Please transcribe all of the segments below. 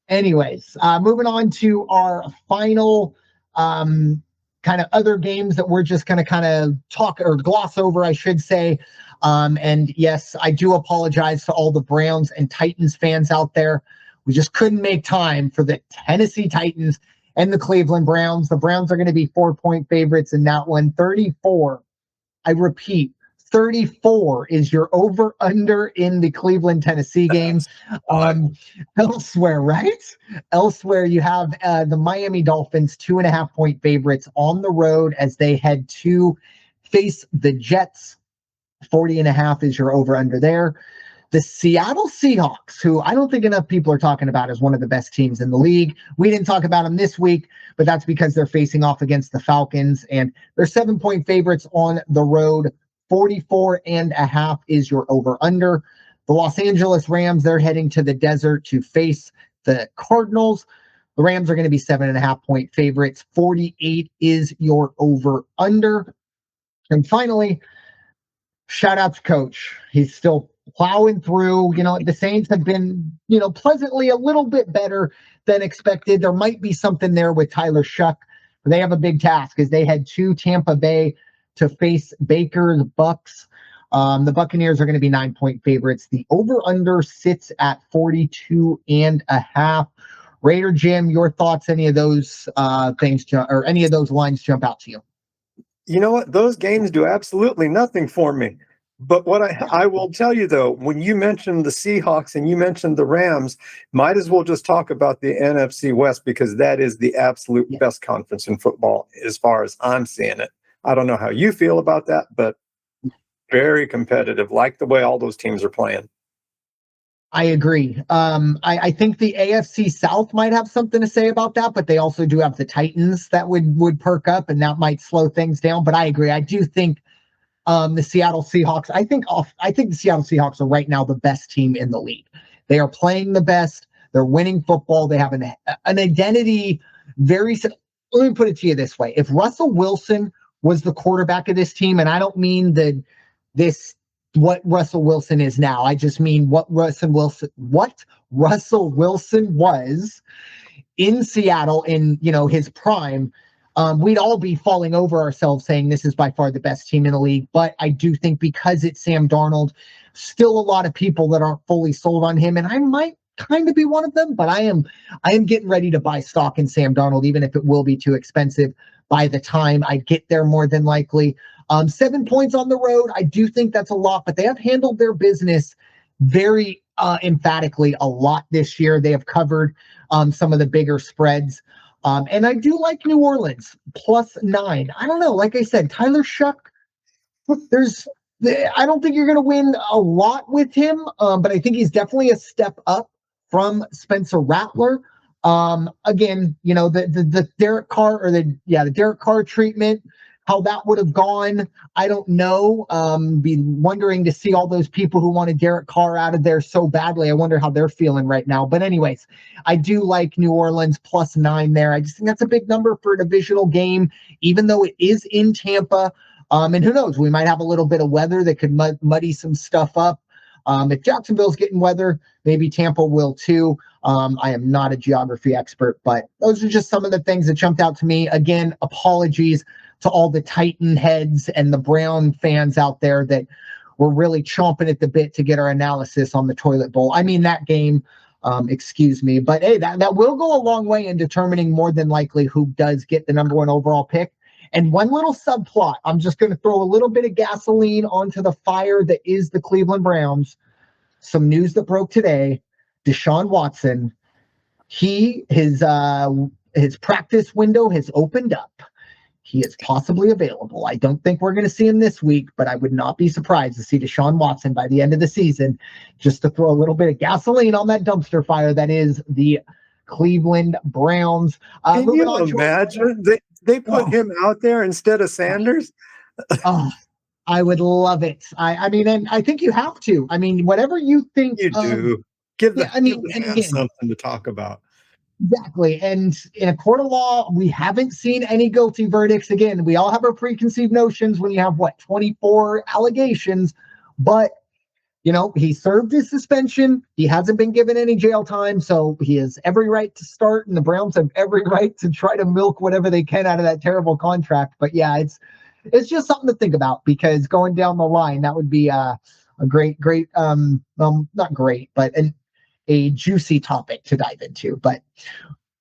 Anyways, moving on to our final kind of other games that we're just going to kind of talk or gloss over, I should say. And yes, I do apologize to all the Browns and Titans fans out there. We just couldn't make time for the Tennessee Titans and the Cleveland Browns. The Browns are going to be 4-point favorites in that one. 34. I repeat, 34 is your over-under in the Cleveland-Tennessee game. Elsewhere, right? Elsewhere, you have the Miami Dolphins, 2.5-point favorites on the road as they head to face the Jets. 40.5 is your over-under there. The Seattle Seahawks, who I don't think enough people are talking about as one of the best teams in the league. We didn't talk about them this week, but that's because they're facing off against the Falcons, and they're 7-point favorites on the road. 44.5 is your over-under. The Los Angeles Rams, they're heading to the desert to face the Cardinals. The Rams are going to be 7.5-point favorites. 48 is your over-under. And finally, shout out to Coach. He's still plowing through. The Saints have been, pleasantly a little bit better than expected. There might be something there with Tyler Shuck. But they have a big task as they head to Tampa Bay to face Baker's Bucs. The Buccaneers are going to be 9-point favorites. The over-under sits at 42.5. Raider Jim, your thoughts? Any of those things or any of those lines jump out to you? You know what? Those games do absolutely nothing for me. But what I will tell you, though, when you mentioned the Seahawks and you mentioned the Rams, might as well just talk about the NFC West because that is the absolute best conference in football as far as I'm seeing it. I don't know how you feel about that, but very competitive, like the way all those teams are playing. I agree. I think the AFC South might have something to say about that, but they also do have the Titans that would perk up, and that might slow things down. But I agree. I do think the Seattle Seahawks. I think the Seattle Seahawks are right now the best team in the league. They are playing the best. They're winning football. They have an identity. Let me put it to you this way: if Russell Wilson was the quarterback of this team, and I don't mean what Russell Wilson is now. I just mean what Russell Wilson was in Seattle in his prime. We'd all be falling over ourselves saying this is by far the best team in the league. But I do think because it's Sam Darnold, still a lot of people that aren't fully sold on him, and I might kind of be one of them. But I am getting ready to buy stock in Sam Darnold, even if it will be too expensive by the time I get there, more than likely. 7 points on the road. I do think that's a lot, but they have handled their business very emphatically a lot this year. They have covered some of the bigger spreads. And I do like New Orleans +9. I don't know. Like I said, Tyler Shuck, I don't think you're going to win a lot with him, but I think he's definitely a step up from Spencer Rattler. Again, the Derek Carr the Derek Carr treatment, how that would have gone, I don't know. Be wondering to see all those people who wanted Derek Carr out of there so badly. I wonder how they're feeling right now. But anyways, I do like New Orleans +9 there. I just think that's a big number for a divisional game, even though it is in Tampa. And who knows, we might have a little bit of weather that could muddy some stuff up. If Jacksonville's getting weather, maybe Tampa will too. I am not a geography expert, but those are just some of the things that jumped out to me. Again, apologies to all the Titan heads and the Brown fans out there that were really chomping at the bit to get our analysis on the toilet bowl. I mean, that game, excuse me. But hey, that will go a long way in determining more than likely who does get the number 1 overall pick. And one little subplot, I'm just going to throw a little bit of gasoline onto the fire that is the Cleveland Browns. Some news that broke today: Deshaun Watson, his practice window has opened up. He is possibly available. I don't think we're going to see him this week, but I would not be surprised to see Deshaun Watson by the end of the season, just to throw a little bit of gasoline on that dumpster fire that is the Cleveland Browns. Can you imagine? They put him out there instead of Sanders? I would love it. I mean, and I think you have to. I mean, whatever you think. You do. Give the fans something to talk about. Exactly. And in a court of law, we haven't seen any guilty verdicts. Again, we all have our preconceived notions when you have 24 allegations. But, he served his suspension. He hasn't been given any jail time, so he has every right to start, and the Browns have every right to try to milk whatever they can out of that terrible contract. But yeah, it's just something to think about, because going down the line, that would be a great, not great, but a juicy topic to dive into. But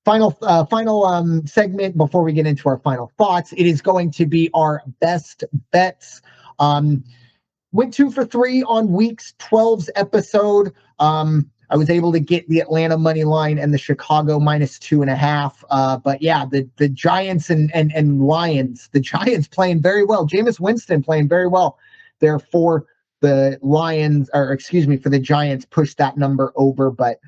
final segment before we get into our final thoughts, it is going to be our best bets. Went 2 for 3 on week's 12's episode. I was able to get the Atlanta money line and the Chicago -2.5. But yeah, the Giants and Lions, the Giants playing very well. Jameis Winston playing very well. Therefore, the Lions, or excuse me, for the Giants, pushed that number over. But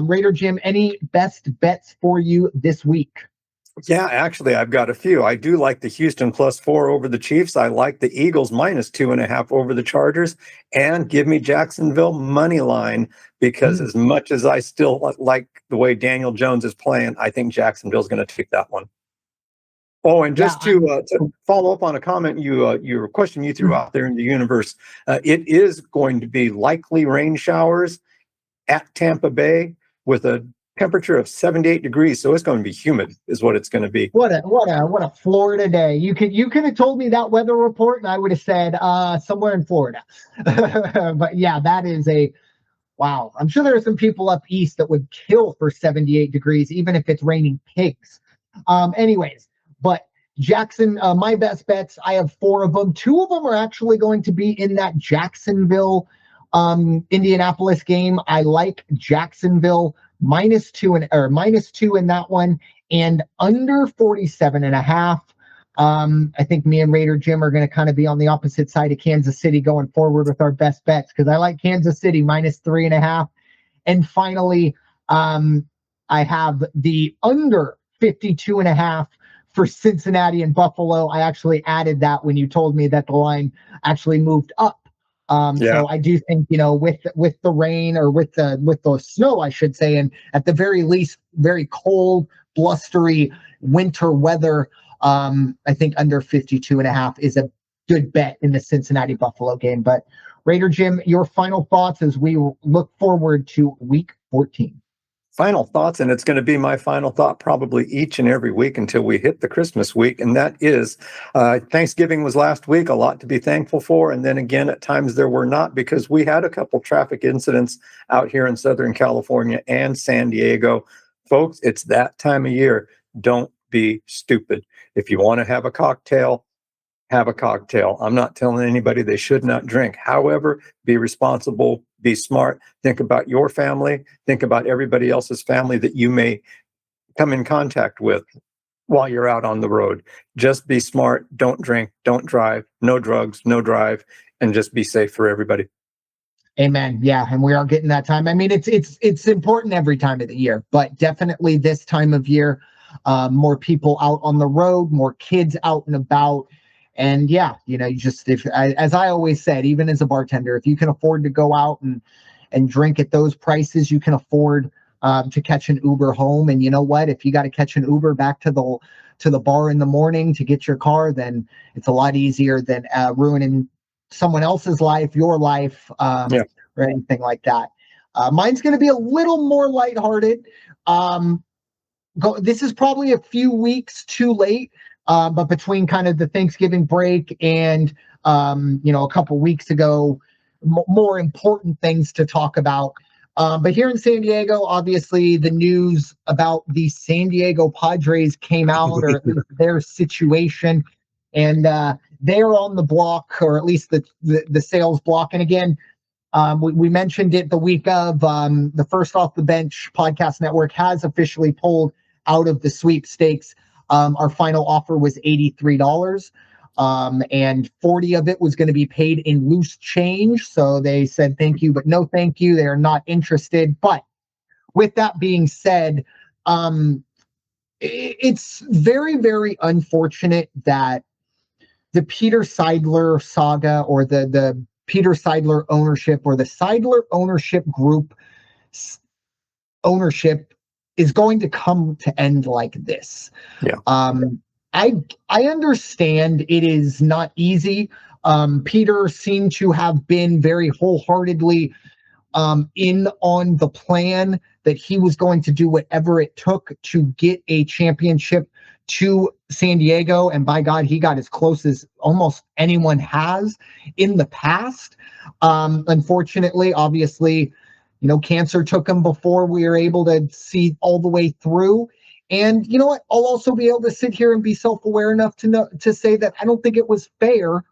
Raider Jim, any best bets for you this week? Yeah, actually, I've got a few. I do like the Houston +4 over the Chiefs. I like the Eagles -2.5 over the Chargers, and give me Jacksonville money line, because as much as I still like the way Daniel Jones is playing, I think Jacksonville's going to take that one. Oh, and just to follow up on a comment your question you threw out there in the universe, it is going to be likely rain showers at Tampa Bay with a temperature of 78 degrees, so it's going to be humid, is what it's going to be. What a Florida day! You could have told me that weather report, and I would have said somewhere in Florida. But yeah, that is wow. I'm sure there are some people up east that would kill for 78 degrees, even if it's raining pigs. Anyways, but Jackson, my best bets, I have 4 of them. 2 of them are actually going to be in that Jacksonville Indianapolis game. I like Jacksonville -2 in that one, and under 47.5. I think me and Raider Jim are going to kind of be on the opposite side of Kansas City going forward with our best bets, because I like Kansas City -3.5. And finally, I have the under 52.5 for Cincinnati and Buffalo. I actually added that when you told me that the line actually moved up. So I do think, with the rain, or with the snow, I should say, and at the very least, very cold, blustery winter weather, I think under 52.5 is a good bet in the Cincinnati Buffalo game. But Raider Jim, your final thoughts as we look forward to week 14. Final thoughts, and it's going to be my final thought probably each and every week until we hit the Christmas week, and that is Thanksgiving was last week, a lot to be thankful for, and then again at times there were not, because we had a couple traffic incidents out here in Southern California and San Diego. Folks, it's that time of year. Don't be stupid. If you want to have a cocktail, have a cocktail. I'm not telling anybody they should not drink. However, be responsible, be smart, think about your family, think about everybody else's family that you may come in contact with while you're out on the road. Just be smart, don't drink, don't drive, no drugs, no drive, and just be safe for everybody. Amen. Yeah, and we are getting that time. I mean, it's important every time of the year, but definitely this time of year, more people out on the road, more kids out and about. And yeah, as I always said, even as a bartender, if you can afford to go out and drink at those prices, you can afford to catch an Uber home. And you know what? If you got to catch an Uber back to the bar in the morning to get your car, then it's a lot easier than ruining someone else's life, your life, or anything like that. Mine's going to be a little more lighthearted. This is probably a few weeks too late. But between kind of the Thanksgiving break and, a couple weeks ago, more important things to talk about. But here in San Diego, obviously, the news about the San Diego Padres came out, or at least their situation, and they're on the block, or at least the sales block. And again, we mentioned it the week of the First Off the Bench podcast network has officially pulled out of the sweepstakes. Our final offer was $83, and 40 of it was going to be paid in loose change. So they said, thank you, but no thank you. They're not interested. But with that being said, it's very, very unfortunate that the Peter Seidler saga, or the Peter Seidler ownership, or the Seidler ownership group ownership is going to come to end like this. Yeah. I understand it is not easy Peter seemed to have been very wholeheartedly in on the plan that he was going to do whatever it took to get a championship to San Diego. And by God, he got as close as almost anyone has in the past. Unfortunately, obviously, cancer took him before we were able to see all the way through. And you know what? I'll also be able to sit here and be self-aware enough to say that I don't think it was fair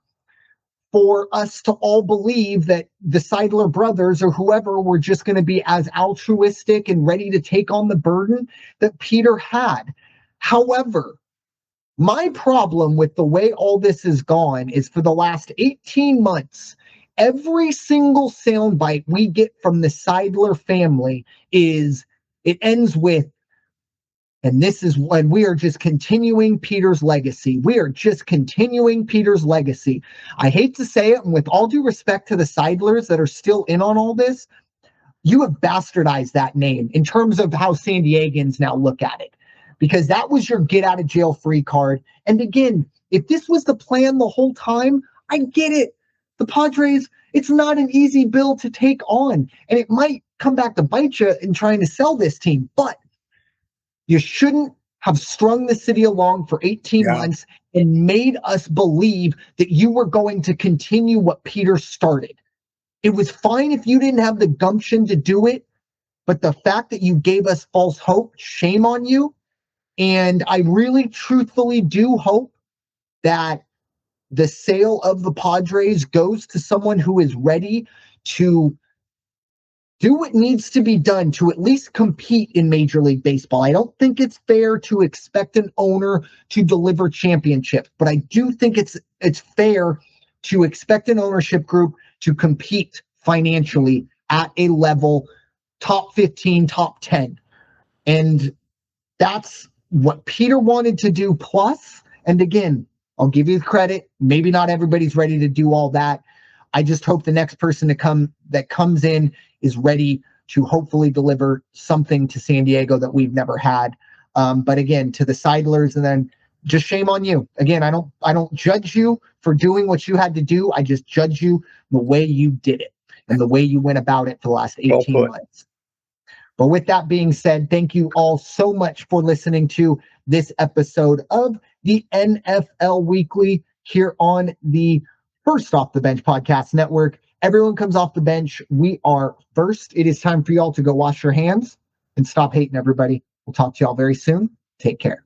for us to all believe that the Seidler brothers or whoever were just going to be as altruistic and ready to take on the burden that Peter had. However, my problem with the way all this has gone is for the last 18 months, every single soundbite we get from the Seidler family it ends with, and this is when we are just continuing Peter's legacy. We are just continuing Peter's legacy. I hate to say it, and with all due respect to the Seidlers that are still in on all this, you have bastardized that name in terms of how San Diegans now look at it, because that was your get out of jail free card. And again, if this was the plan the whole time, I get it. The Padres, it's not an easy bill to take on, and it might come back to bite you in trying to sell this team, but you shouldn't have strung the city along for 18 months and made us believe that you were going to continue what Peter started. It was fine if you didn't have the gumption to do it, but the fact that you gave us false hope, shame on you. And I really truthfully do hope that the sale of the Padres goes to someone who is ready to do what needs to be done to at least compete in Major League Baseball. I don't think it's fair to expect an owner to deliver championships, but I do think it's fair to expect an ownership group to compete financially at a level top 15, top 10. And that's what Peter wanted to do. Plus, and again, I'll give you the credit. Maybe not everybody's ready to do all that. I just hope the next person that comes in is ready to hopefully deliver something to San Diego that we've never had. But again, to the Seidlers, and then just shame on you. Again, I don't judge you for doing what you had to do. I just judge you the way you did it and the way you went about it for the last 18 months. But with that being said, thank you all so much for listening to this episode of the NFL Weekly here on the First Off the Bench Podcast Network. Everyone comes off the bench. We are first. It is time for y'all to go wash your hands and stop hating everybody. We'll talk to y'all very soon. Take care.